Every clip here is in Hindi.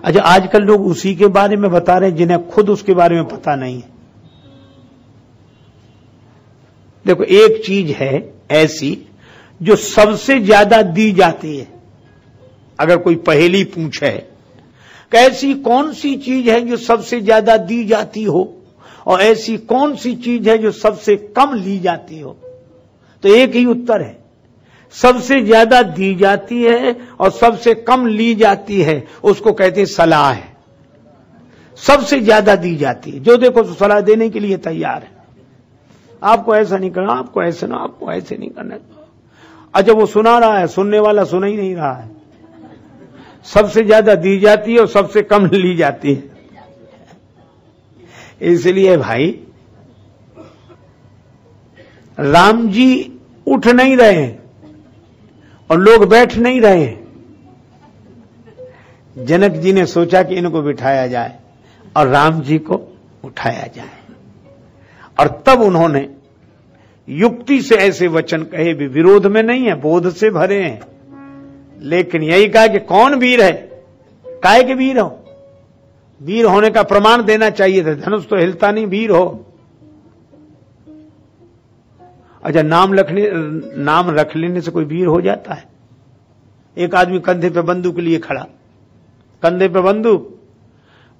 अच्छा, आजकल लोग उसी के बारे में बता रहे हैं जिन्हें खुद उसके बारे में पता नहीं है। देखो, एक चीज है ऐसी जो सबसे ज्यादा दी जाती है। अगर कोई पहेली पूछे कि ऐसी कौन सी चीज है जो सबसे ज्यादा दी जाती हो और ऐसी कौन सी चीज है जो सबसे कम ली जाती हो, तो एक ही उत्तर है, सबसे ज्यादा दी जाती है और सबसे कम ली जाती है, उसको कहते हैं सलाह है। सबसे ज्यादा दी जाती है, जो देखो तो सलाह देने के लिए तैयार है। आपको ऐसा नहीं करना, आपको ऐसे ना, आपको ऐसे नहीं करना। अच्छा, वो सुना रहा है, सुनने वाला सुन ही नहीं रहा है। सबसे ज्यादा दी जाती है और सबसे कम ली जाती है। इसलिए भाई, राम जी उठ नहीं रहे हैं और लोग बैठ नहीं रहे हैं। जनक जी ने सोचा कि इनको बिठाया जाए और राम जी को उठाया जाए, और तब उन्होंने युक्ति से ऐसे वचन कहे, भी विरोध में नहीं है, बोध से भरे हैं, लेकिन यही कहा कि कौन वीर है, काहे के वीर हो, वीर होने का प्रमाण देना चाहिए था, धनुष तो हिलता नहीं, वीर हो। अच्छा, नाम रख लेने से कोई वीर हो जाता है? एक आदमी कंधे पे बंदूक लिए खड़ा, कंधे पे बंदूक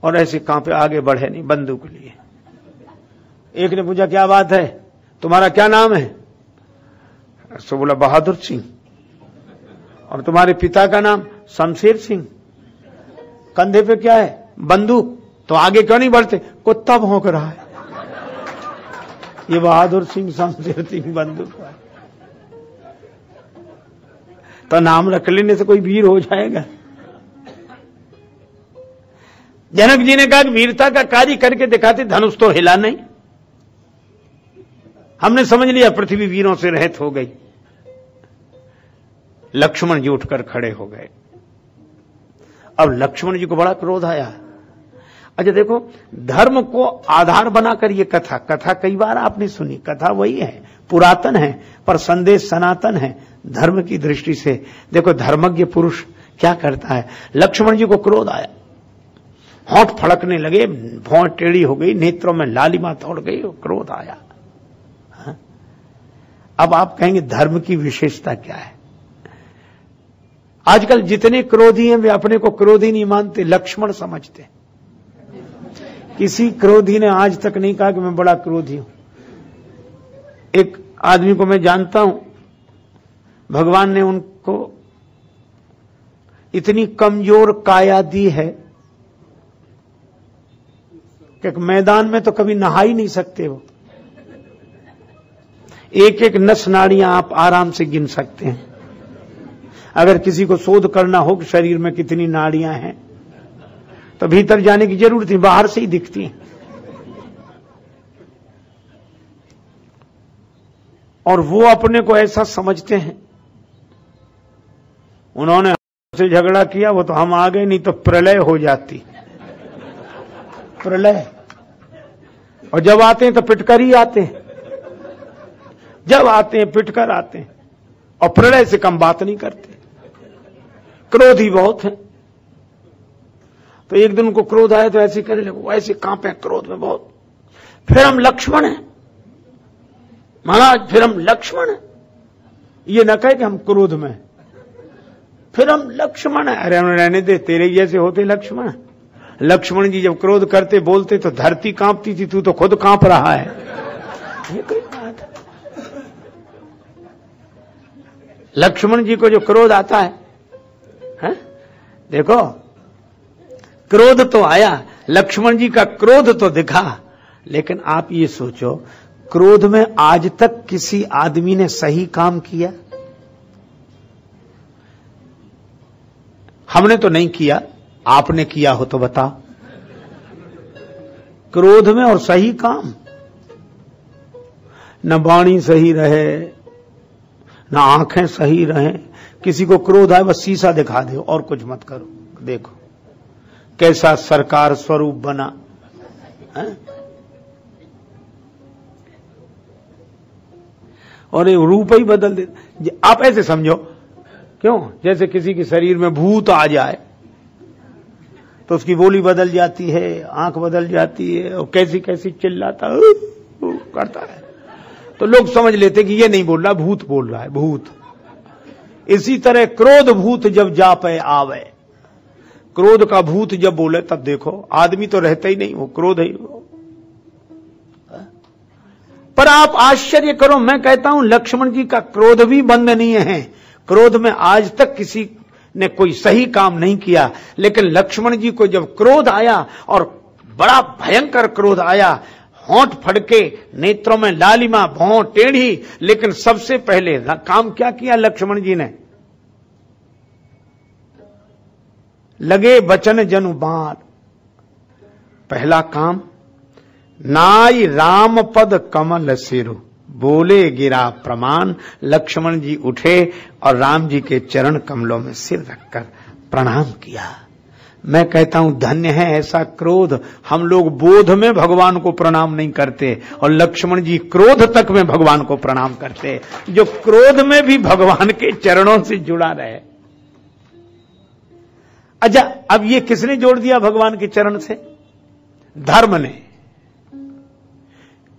और ऐसे कांपे, आगे बढ़े नहीं, बंदूक लिए। एक ने पूछा, क्या बात है, तुम्हारा क्या नाम है? सो बोला, बहादुर सिंह। और तुम्हारे पिता का नाम? शमशेर सिंह। कंधे पे क्या है? बंदूक। तो आगे क्यों नहीं बढ़ते? कुत्ता भौंक रहा है। ये बहादुर सिंह, शमशेर सिंह, बंदूक है। तो नाम रख लेने से कोई वीर हो जाएगा? जनक जी ने कहा कि वीरता का कार्य करके दिखाते, धनुष तो हिला नहीं। हमने समझ लिया पृथ्वी वीरों से रहित हो गई। लक्ष्मण जी उठकर खड़े हो गए। अब लक्ष्मण जी को बड़ा क्रोध आया। अच्छा देखो, धर्म को आधार बनाकर ये कथा कई बार आपने सुनी। कथा वही है, पुरातन है, पर संदेश सनातन है धर्म की दृष्टि से। देखो, धर्मज्ञ पुरुष क्या करता है। लक्ष्मण जी को क्रोध आया, होंठ फड़कने लगे, भौं टेढ़ी हो गई, नेत्रों में लालिमा दौड़ गई, क्रोध आया। हाँ? अब आप कहेंगे धर्म की विशेषता क्या है? आजकल जितने क्रोधी हैं वे अपने को क्रोधी नहीं मानते, लक्ष्मण समझते। किसी क्रोधी ने आज तक नहीं कहा कि मैं बड़ा क्रोधी हूं। एक आदमी को मैं जानता हूं, भगवान ने उनको इतनी कमजोर काया दी है कि मैदान में तो कभी नहा ही नहीं सकते। वो एक एक नस नाड़ियां आप आराम से गिन सकते हैं। अगर किसी को शोध करना हो कि शरीर में कितनी नाड़ियां हैं, तो भीतर जाने की जरूरत नहीं, बाहर से ही दिखती हैं। और वो अपने को ऐसा समझते हैं, उन्होंने हमसे झगड़ा किया, वो तो हम आ गए, नहीं तो प्रलय हो जाती, प्रलय। और जब आते हैं तो पिटकर ही आते हैं, जब आते हैं पिटकर आते हैं, और प्रलय से कम बात नहीं करते। क्रोधी बहुत है। तो एक दिन उनको क्रोध आया तो ऐसे करने लगे, ऐसे कांपे क्रोध में बहुत। फिर हम लक्ष्मण हैं महाराज, फिर हम लक्ष्मण हैं। ये न कहे कि हम क्रोध में, फिर हम लक्ष्मण हैं। अरे रहने दे, तेरे जैसे होते लक्ष्मण। लक्ष्मण जी जब क्रोध करते बोलते तो धरती कांपती थी, तू तो खुद कांप रहा है। ये कोई बात है? लक्ष्मण जी को जो क्रोध आता है, देखो क्रोध तो आया, लक्ष्मण जी का क्रोध तो दिखा, लेकिन आप ये सोचो, क्रोध में आज तक किसी आदमी ने सही काम किया? हमने तो नहीं किया, आपने किया हो तो बताओ। क्रोध में और सही काम, न वाणी सही रहे, न आंखें सही रहें। किसी को क्रोध आए बस शीशा दिखा दो और कुछ मत करो, देखो कैसा सरकार स्वरूप बना है? और ये रूप ही बदल दे। आप ऐसे समझो, क्यों, जैसे किसी के शरीर में भूत आ जाए तो उसकी बोली बदल जाती है, आंख बदल जाती है और कैसी कैसी चिल्लाता करता है, तो लोग समझ लेते कि ये नहीं बोल रहा, भूत बोल रहा है, भूत। इसी तरह क्रोध भूत जब जापे आवे, क्रोध का भूत जब बोले तब देखो आदमी तो रहता ही नहीं, वो क्रोध ही वो। पर आप आश्चर्य करो, मैं कहता हूं लक्ष्मण जी का क्रोध भी बंद नहीं है। क्रोध में आज तक किसी ने कोई सही काम नहीं किया, लेकिन लक्ष्मण जी को जब क्रोध आया और बड़ा भयंकर क्रोध आया, होंठ फड़के, नेत्रों में लालिमा, भौं टेढ़ी, लेकिन सबसे पहले काम क्या किया लक्ष्मण जी ने? लगे बचन जनु बाण। पहला काम, नाई राम पद कमल सिरु, बोले गिरा प्रमाण। लक्ष्मण जी उठे और राम जी के चरण कमलों में सिर रखकर प्रणाम किया। मैं कहता हूं धन्य है ऐसा क्रोध। हम लोग बोध में भगवान को प्रणाम नहीं करते और लक्ष्मण जी क्रोध तक में भगवान को प्रणाम करते, जो क्रोध में भी भगवान के चरणों से जुड़ा रहे। अच्छा, अब ये किसने जोड़ दिया भगवान के चरण से? धर्म ने।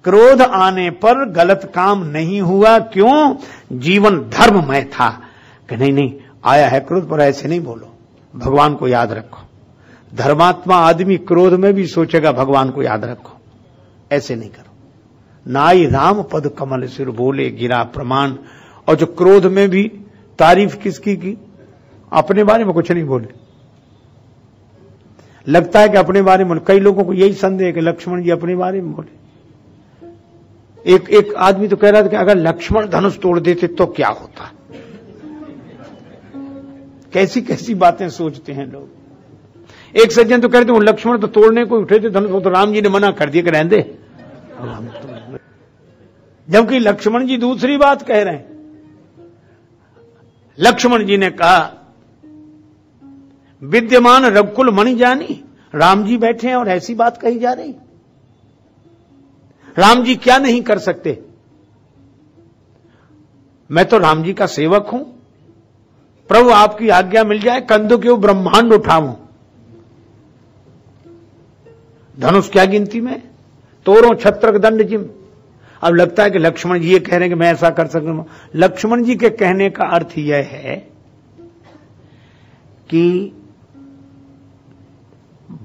क्रोध आने पर गलत काम नहीं हुआ, क्यों? जीवन धर्ममय था कि नहीं नहीं आया है क्रोध, पर ऐसे नहीं बोलो, भगवान को याद रखो। धर्मात्मा आदमी क्रोध में भी सोचेगा भगवान को याद रखो, ऐसे नहीं करो। नाई राम पद कमल सिर, बोले गिरा प्रमाण। और जो क्रोध में भी तारीफ किसकी की? अपने बारे में कुछ नहीं बोले। लगता है कि अपने बारे में, कई लोगों को यही संदेह है कि लक्ष्मण जी अपने बारे में बोले। एक आदमी तो कह रहा था कि अगर लक्ष्मण धनुष तोड़ देते तो क्या होता। कैसी कैसी बातें सोचते हैं लोग। एक सज्जन तो कहते हैं लक्ष्मण तो तोड़ने को उठे थे धनुष, वो तो राम जी ने मना कर दिया कि रहने दे, जबकि लक्ष्मण जी दूसरी बात कह रहे हैं। लक्ष्मण जी ने कहा विद्यमान रघुकुल मणि जानी, राम जी बैठे हैं और ऐसी बात कही जा रही। राम जी क्या नहीं कर सकते? मैं तो राम जी का सेवक हूं, प्रभु आपकी आज्ञा मिल जाए कंधों के ब्रह्मांड उठाऊं। धनुष क्या गिनती में, तोरों छत्रक दंड जिम। अब लगता है कि लक्ष्मण जी ये कह रहे हैं कि मैं ऐसा कर सकता हूं। लक्ष्मण जी के कहने का अर्थ यह है कि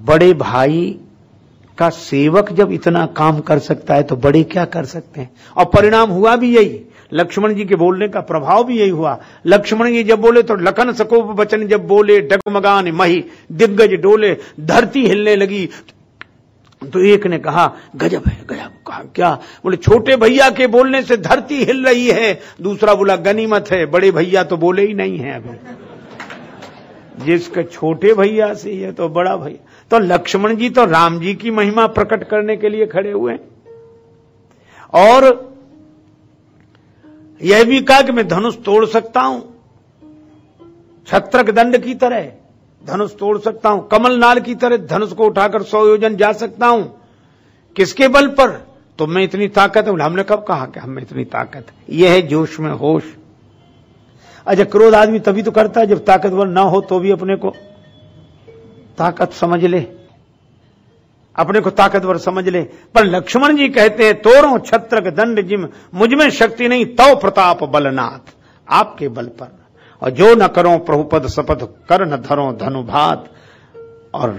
बड़े भाई का सेवक जब इतना काम कर सकता है तो बड़े क्या कर सकते हैं। और परिणाम हुआ भी यही, लक्ष्मण जी के बोलने का प्रभाव भी यही हुआ। लक्ष्मण जी जब बोले तो लखन सकोप बचन जब बोले, डगमगान मही दिग्गज डोले, धरती हिलने लगी। तो एक ने कहा गजब है, गजब। कहा क्या? बोले छोटे भैया के बोलने से धरती हिल रही है। दूसरा बोला गनीमत है, बड़े भैया तो बोले ही नहीं है अभी। जिसके छोटे भैया से ये तो बड़ा भैया। तो लक्ष्मण जी तो राम जी की महिमा प्रकट करने के लिए खड़े हुए और यह भी कहा कि मैं धनुष तोड़ सकता हूं, छत्रक दंड की तरह धनुष तोड़ सकता हूं, कमल नाल की तरह धनुष को उठाकर 100 योजन जा सकता हूं। किसके बल पर? तो मैं इतनी ताकत है। हमने कब कहा कि हमें इतनी ताकत है? यह है जोश में होश। अच्छा, क्रोध आदमी तभी तो करता है जब ताकतवर ना हो तो भी अपने को ताकत समझ ले, अपने को ताकतवर समझ ले। पर लक्ष्मण जी कहते हैं तोरों छत्रक दंड जिम, मुझमें शक्ति नहीं तव प्रताप बलनाथ, आपके बल पर। और जो न करो प्रभुपद शपथ कर न धरो धनुभात। और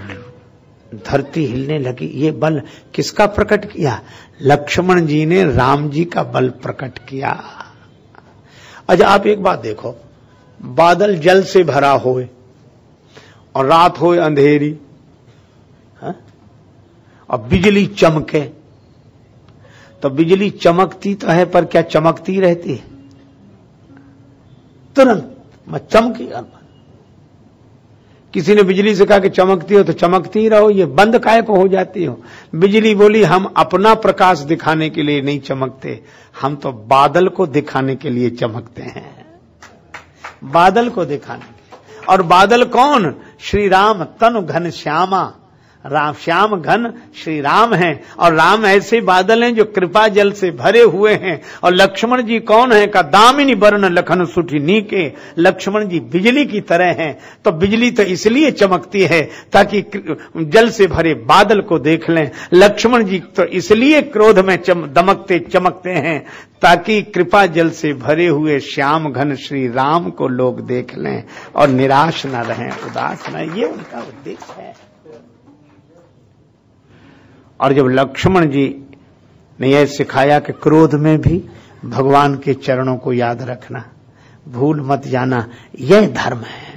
धरती हिलने लगी। ये बल किसका प्रकट किया? लक्ष्मण जी ने राम जी का बल प्रकट किया। अच्छा, आप एक बात देखो, बादल जल से भरा होए और रात होए अंधेरी, और बिजली चमके, तो बिजली चमकती तो है पर क्या चमकती रहती है? तुरंत चमकी। किसी ने बिजली से कहा कि चमकती हो तो चमकती ही रहो, ये बंद काहे को हो जाती हो? बिजली बोली हम अपना प्रकाश दिखाने के लिए नहीं चमकते, हम तो बादल को दिखाने के लिए चमकते हैं, बादल को दिखाने के। और बादल कौन? श्री राम तनु घन श्यामा, राम श्याम घन श्री राम हैं और राम ऐसे बादल हैं जो कृपा जल से भरे हुए हैं। और लक्ष्मण जी कौन है का दामिनी वर्ण लखन सुठी नीके, लक्ष्मण जी बिजली की तरह हैं। तो बिजली तो इसलिए चमकती है ताकि जल से भरे बादल को देख लें, लक्ष्मण जी तो इसलिए क्रोध में दमकते चमकते हैं ताकि कृपा जल से भरे हुए श्याम घन श्री राम को लोग देख लें और निराश न रहें, उदास न, ये उनका उद्देश्य है। और जब लक्ष्मण जी ने यह सिखाया कि क्रोध में भी भगवान के चरणों को याद रखना, भूल मत जाना, यह धर्म है।